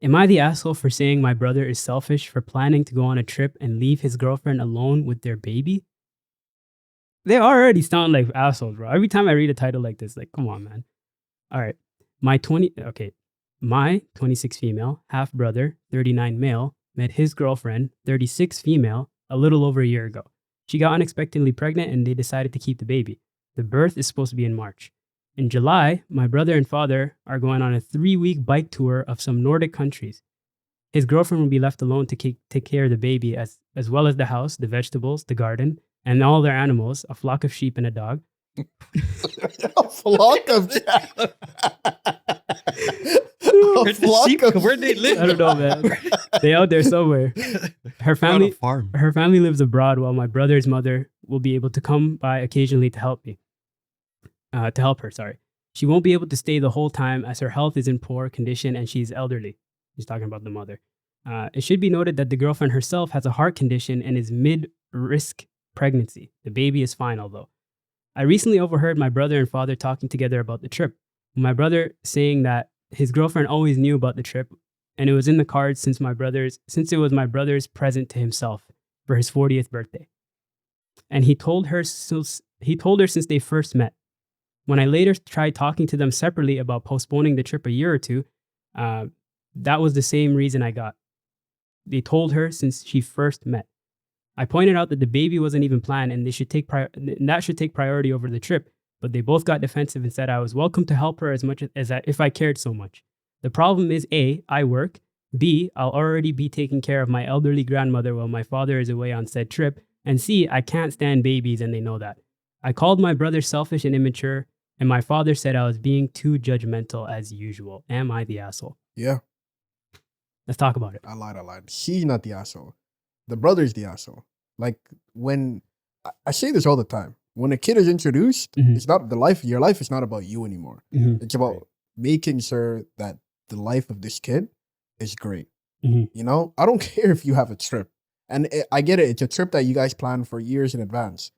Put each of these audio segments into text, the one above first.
Am I the asshole for saying my brother is selfish for planning to go on a trip and leave his girlfriend alone with their baby? They already sound like assholes, bro. Every time I read a title like this, like, come on, man. All right. My 26 female, half brother, 39 male, met his girlfriend, 36 female, a little over a year ago. She got unexpectedly pregnant and they decided to keep the baby. The birth is supposed to be in March. In July, my brother and father are going on a 3-week bike tour of some Nordic countries. His girlfriend will be left alone to take care of the baby as well as the house, the vegetables, the garden, and all their animals, a flock of sheep and a dog. A flock of Where'd they live? I don't know, man. They out there somewhere. Her family lives abroad while my brother's mother will be able to come by occasionally to help her. She won't be able to stay the whole time as her health is in poor condition and she's elderly. He's talking about the mother. It should be noted that the girlfriend herself has a heart condition and is mid-risk pregnancy. The baby is fine, although. I recently overheard my brother and father talking together about the trip. My brother saying that his girlfriend always knew about the trip and it was in the cards since it was my brother's present to himself for his 40th birthday. And he told her since they first met. When I later tried talking to them separately about postponing the trip a year or two, that was the same reason I got. They told her since she first met. I pointed out that the baby wasn't even planned and that should take priority over the trip, but they both got defensive and said I was welcome to help her as much as if I cared so much. The problem is A, I work, B, I'll already be taking care of my elderly grandmother while my father is away on said trip, and C, I can't stand babies and they know that. I called my brother selfish and immature, and my father said I was being too judgmental as usual. Am I the asshole? Yeah. Let's talk about it. I lied. She's not the asshole. The brother's the asshole. Like when I say this all the time, when a kid is introduced, it's not your life is not about you anymore. It's about making sure that the life of this kid is great. You know, I don't care if you have a trip. And I get it. It's a trip that you guys plan for years in advance.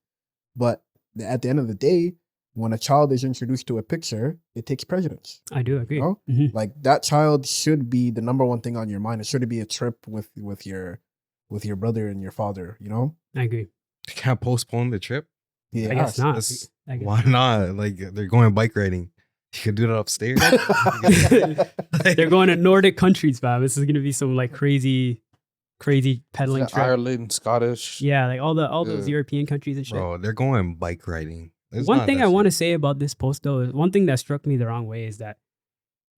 But at the end of the day, when a child is introduced to a picture, it takes precedence. I do agree. You know? Like that child should be the number one thing on your mind. It shouldn't be a trip with your brother and your father, you know? I agree. They can't postpone the trip? Yeah. I guess not. Why not? Like they're going bike riding. You could do that upstairs. They're going to Nordic countries, fam. This is gonna be some like crazy pedaling trip. Ireland, Scottish. Yeah, like all those European countries and shit. Bro, they're going bike riding. One thing I want to say about this post though, is one thing that struck me the wrong way is that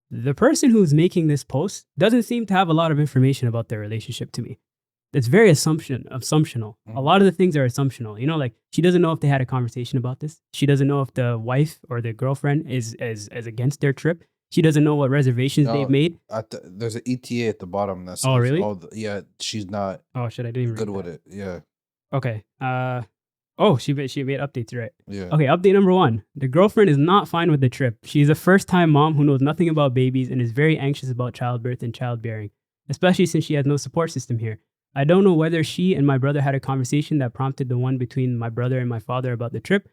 the person who's making this post doesn't seem to have a lot of information about their relationship to me. It's very assumptional. A lot of the things are assumptional. You know, like she doesn't know if they had a conversation about this. She doesn't know if the wife or the girlfriend is against their trip. She doesn't know what reservations they've made. There's an ETA at the bottom. That's really? Yeah, she's not. Oh shit, I didn't even good with it. Yeah. Okay. She made updates, right? Yeah. Okay, update number 1. The girlfriend is not fine with the trip. She's a first-time mom who knows nothing about babies and is very anxious about childbirth and childbearing, especially since she has no support system here. I don't know whether she and my brother had a conversation that prompted the one between my brother and my father about the trip,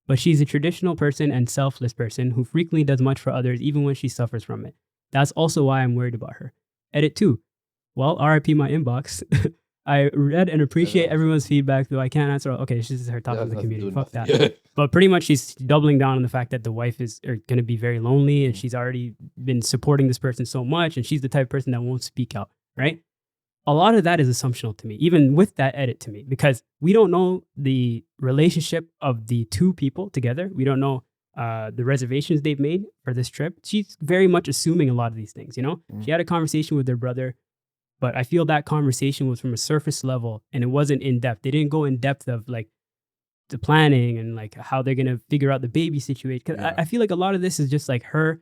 but she's a traditional person and selfless person who frequently does much for others even when she suffers from it. That's also why I'm worried about her. Edit 2. Well, RIP my inbox. I read and appreciate everyone's feedback, though I can't answer. Okay, this is her talking to the community. Fuck that. Yeah. But pretty much she's doubling down on the fact that the wife is going to be very lonely and she's already been supporting this person so much and she's the type of person that won't speak out, right? A lot of that is assumptional to me, even with that edit to me, because we don't know the relationship of the two people together. We don't know the reservations they've made for this trip. She's very much assuming a lot of these things, you know? She had a conversation with her brother, but I feel that conversation was from a surface level and it wasn't in depth. They didn't go in depth of like the planning and like how they're going to figure out the baby situation. Cause I feel like a lot of this is just like her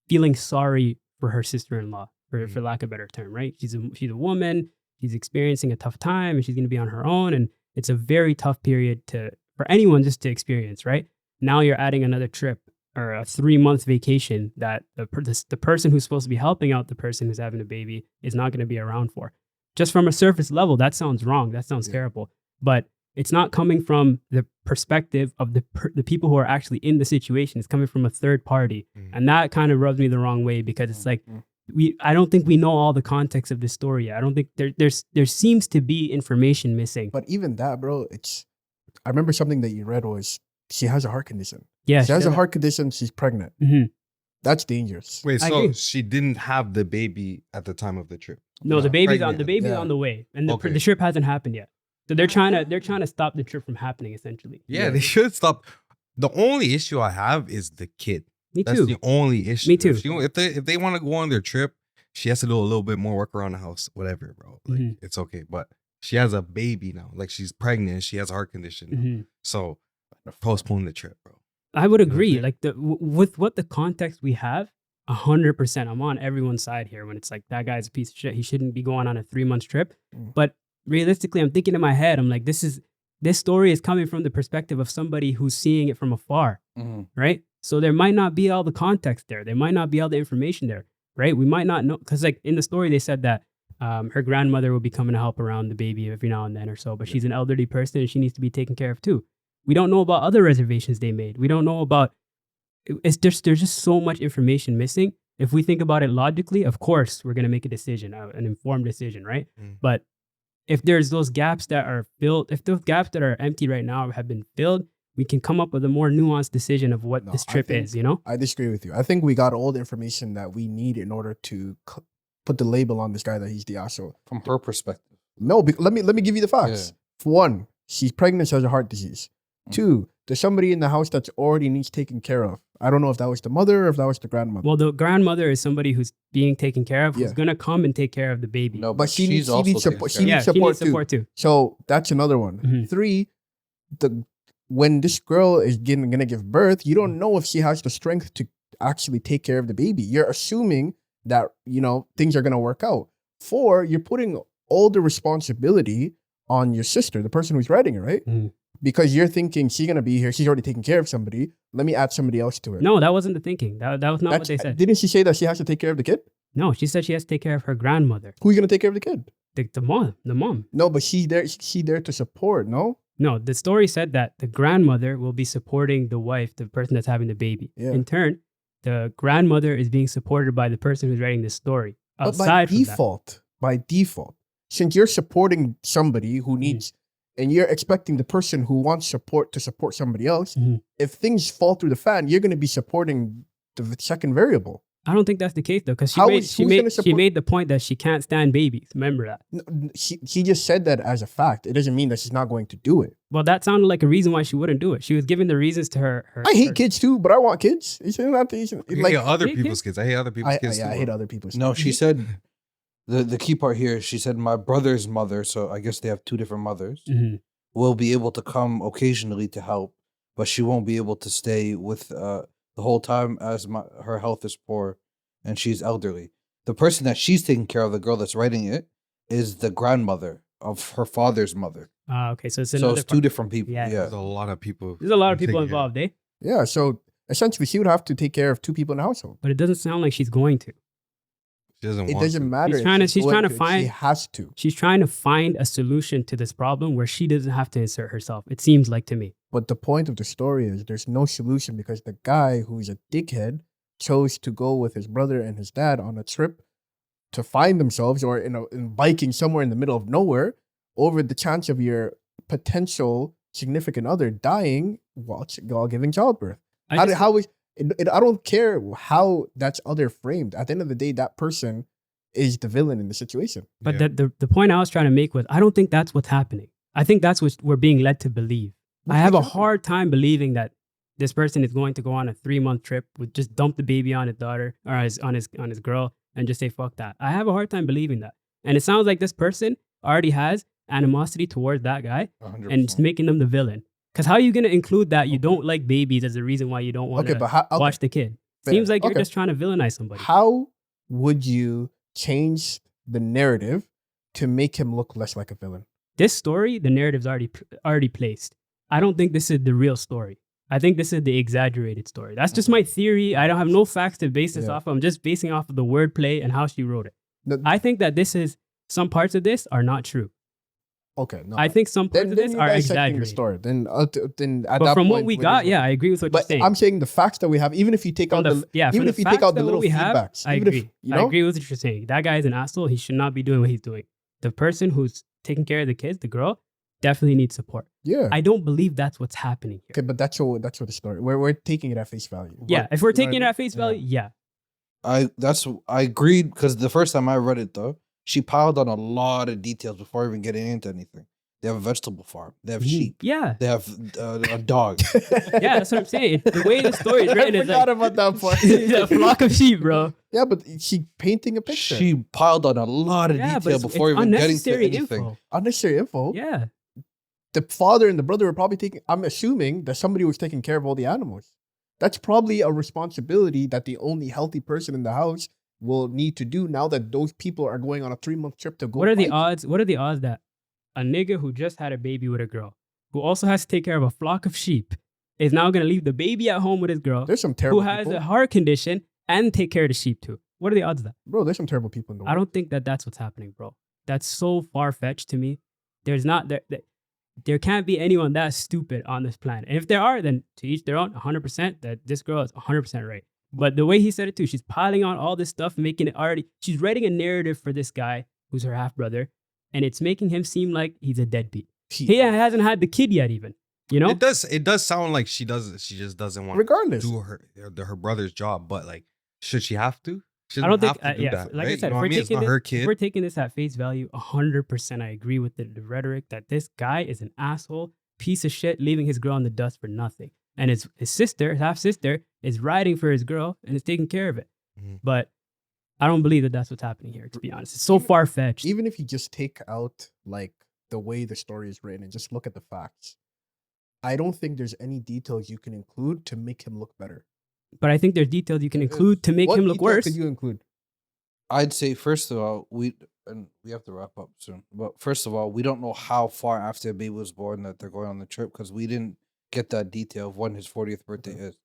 feeling sorry for her sister-in-law, for lack of a better term, right? She's a woman, she's experiencing a tough time and she's going to be on her own. And it's a very tough period for anyone just to experience, right? Now you're adding another trip or a 3-month vacation that the person who's supposed to be helping out the person who's having a baby is not going to be around for. Just from a surface level, that sounds wrong. That sounds terrible. But it's not coming from the perspective of the people who are actually in the situation. It's coming from a third party. And that kind of rubs me the wrong way because it's like, I don't think we know all the context of this story yet. I don't think there seems to be information missing. But even that, bro, I remember something that you read was she has a heart condition. Yeah, she has a heart condition. She's pregnant. Mm-hmm. That's dangerous. Wait, so she didn't have the baby at the time of the trip? No, the baby's on the way, and the trip hasn't happened yet. So they're trying to stop the trip from happening, essentially. Yeah, they should stop. The only issue I have is the kid. Me too. That's the only issue. Me too. If they want to go on their trip, she has to do a little bit more work around the house. Whatever, bro. Like it's okay. But she has a baby now. Like she's pregnant. She has a heart condition. So postpone the trip, bro. I would agree. Like with what the context we have, 100%. I'm on everyone's side here when it's like that guy's a piece of shit. He shouldn't be going on a 3-month trip. But realistically, I'm thinking in my head, I'm like, this story is coming from the perspective of somebody who's seeing it from afar, right? So there might not be all the context there. There might not be all the information there, right? We might not know, because like in the story, they said that her grandmother will be coming to help around the baby every now and then or so, but she's an elderly person and she needs to be taken care of too. We don't know about other reservations they made. We don't know about, there's just so much information missing. If we think about it logically, of course, we're going to make a decision, an informed decision, right? But if there's those gaps that are filled, if those gaps that are empty right now have been filled, we can come up with a more nuanced decision of what this trip is, you know? I disagree with you. I think we got all the information that we need in order to put the label on this guy that he's the asshole. From her perspective. No, let me give you the facts. Yeah. For one, she's pregnant, she has a heart disease. 2, there's somebody in the house that's already needs taken care of. I don't know if that was the mother or if that was the grandmother. Well, the grandmother is somebody who's being taken care of, who's going to come and take care of the baby. No, but she needs support. She needs support too. So that's another one. 3, when this girl is gonna give birth, you don't know if she has the strength to actually take care of the baby. You're assuming that, things are gonna work out. 4, you're putting all the responsibility on your sister, the person who's writing it, right? Because you're thinking she's gonna be here, she's already taking care of somebody. Let me add somebody else to it. No, that wasn't the thinking. That was not what they said. Didn't she say that she has to take care of the kid? No, she said she has to take care of her grandmother. Who's gonna take care of the kid? The mom. No, but she's there to support, no? No, the story said that the grandmother will be supporting the wife, the person that's having the baby. Yeah. In turn, the grandmother is being supported by the person who's writing this story. But by default, since you're supporting somebody who needs, and you're expecting the person who wants support to support somebody else, if things fall through the fan, you're going to be supporting the second variable. I don't think that's the case though, because she made the point that she can't stand babies. Remember that? No, she just said that as a fact. It doesn't mean that she's not going to do it. Well, that sounded like a reason why she wouldn't do it. She was giving the reasons to her. I hate kids too, but I want kids. I hate other people's kids. I hate other people's kids too. I hate other people's kids. No, she said, the key part here, she said my brother's mother, so I guess they have 2 different mothers, will be able to come occasionally to help, but she won't be able to stay with the whole time as her health is poor and she's elderly. The person that she's taking care of, the girl that's writing it, is the grandmother of her father's mother. Okay, so it's 2 different people. Yeah. There's a lot of people. There's a lot of people involved, eh? Yeah, so essentially she would have to take care of 2 people in the household. But it doesn't sound like she's going to. She doesn't It doesn't matter. She's trying to find. She has to. She's trying to find a solution to this problem where she doesn't have to insert herself. It seems like to me. But the point of the story is there's no solution because the guy who's a dickhead chose to go with his brother and his dad on a trip to find themselves or in biking somewhere in the middle of nowhere over the chance of your potential significant other dying while giving childbirth. I don't care how that's other framed. At the end of the day, that person is the villain in the situation. But the point I was trying to make was, I don't think that's what's happening. I think that's what we're being led to believe. I have a hard time believing that this person is going to go on a 3-month trip with just dump the baby on his daughter or on his girl and just say fuck that. I have a hard time believing that. And it sounds like this person already has animosity towards that guy 100%. And it's making them the villain. Because how are you going to include that you don't like babies as a reason why you don't want to watch the kid? Seems like you're just trying to villainize somebody. How would you change the narrative to make him look less like a villain? This story, the narrative's already placed. I don't think this is the real story. I think this is the exaggerated story. That's just my theory. I don't have no facts to base this off of. I'm just basing off of the wordplay and how she wrote it. I think that some parts of this are not true. Okay, no. I think some parts of this are exaggerated. The story. Then at but that from point, what we got, yeah, I agree with what you're saying. I'm saying the facts that we have, even if you take out the little feedbacks, I agree. I agree with what you're saying. That guy is an asshole. He should not be doing what he's doing. The person who's taking care of the kids, the girl, definitely needs support. Yeah. I don't believe that's what's happening here. Okay, but that's what the story. We're taking it at face value. Yeah, if we're taking it at face value, yeah. I agreed because the first time I read it though, she piled on a lot of details before even getting into anything. They have a vegetable farm. They have sheep. Yeah. They have a dog. Yeah, that's what I'm saying. The way the story is written is like about that part. a flock of sheep, bro. Yeah, but she painting a picture. She piled on a lot of detail before even getting to anything. Unnecessary info. Yeah. The father and the brother were probably taking. I'm assuming that somebody was taking care of all the animals. That's probably a responsibility that the only healthy person in the house will need to do now that those people are going on a 3-month trip to go. What are the odds? What are the odds that a nigga who just had a baby with a girl, who also has to take care of a flock of sheep, is now going to leave the baby at home with his girl, there's some terrible who has people. a heart condition and take care of the sheep too? What are the odds of that? Bro, there's some terrible people in the world. I don't think that that's what's happening, bro. That's so far-fetched to me. There's not, there can't be anyone that stupid on this planet. And if there are, then to each their own, 100%, that this girl is 100% right. But the way he said it too, she's piling on all this stuff, making it already, she's writing a narrative for this guy who's her half-brother, and it's making him seem like he's a deadbeat. He hasn't had the kid yet even, you know? It does sound like she just doesn't want regardless to do her brother's job, but like, should she have to? I don't think, that, like right? I said, if we're taking this at face value, 100% I agree with the rhetoric that this guy is an asshole, piece of shit, leaving his girl in the dust for nothing. And his sister, his half-sister, is riding for his girl and is taking care of it. Mm-hmm. But I don't believe that that's what's happening here, to be honest. It's so far-fetched. Even if you just take out like the way the story is written and just look at the facts, I don't think there's any details you can include to make him look better. But I think there's details you can include to make him look worse. What could you include? I'd say, first of all, we have to wrap up soon. But first of all, we don't know how far after the baby was born that they're going on the trip because we didn't get that detail of when his 40th birthday is.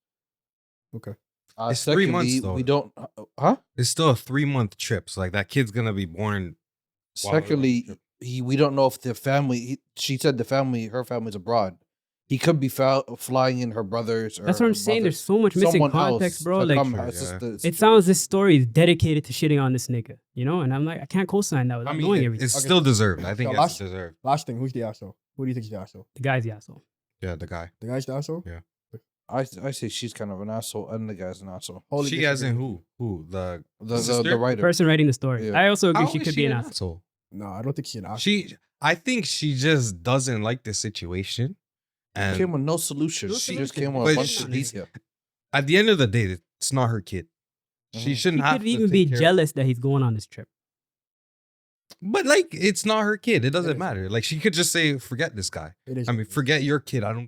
Okay. It's 3 months though. We don't, huh? It's still a 3-month trip. So like that kid's gonna be born. Secondly, we don't know if the family. She said her family's abroad. He could be flying in her brothers. Or that's what I'm saying. There's so much missing context, bro. Like, it sounds this story is dedicated to shitting on this nigga, you know? And I'm like, I can't co-sign that without knowing everything. It's still deserved. I think it's deserved. Last thing, who's the asshole? Who do you think is the asshole? The guy's the asshole. Yeah, the guy. The guy's the asshole? Yeah. I say she's kind of an asshole and the guy's an asshole. She as in who? Who? The writer. The person writing the story. Yeah. I also agree she could be an asshole. No, I don't think she's an asshole. I think she just doesn't like the situation. And she came with no solution. She just came with a bunch of detail. At the end of the day, it's not her kid. She shouldn't have to. She could even be jealous that he's going on this trip. But like, it's not her kid. It doesn't matter. Like, she could just say, "Forget this guy." I mean, forget your kid. I don't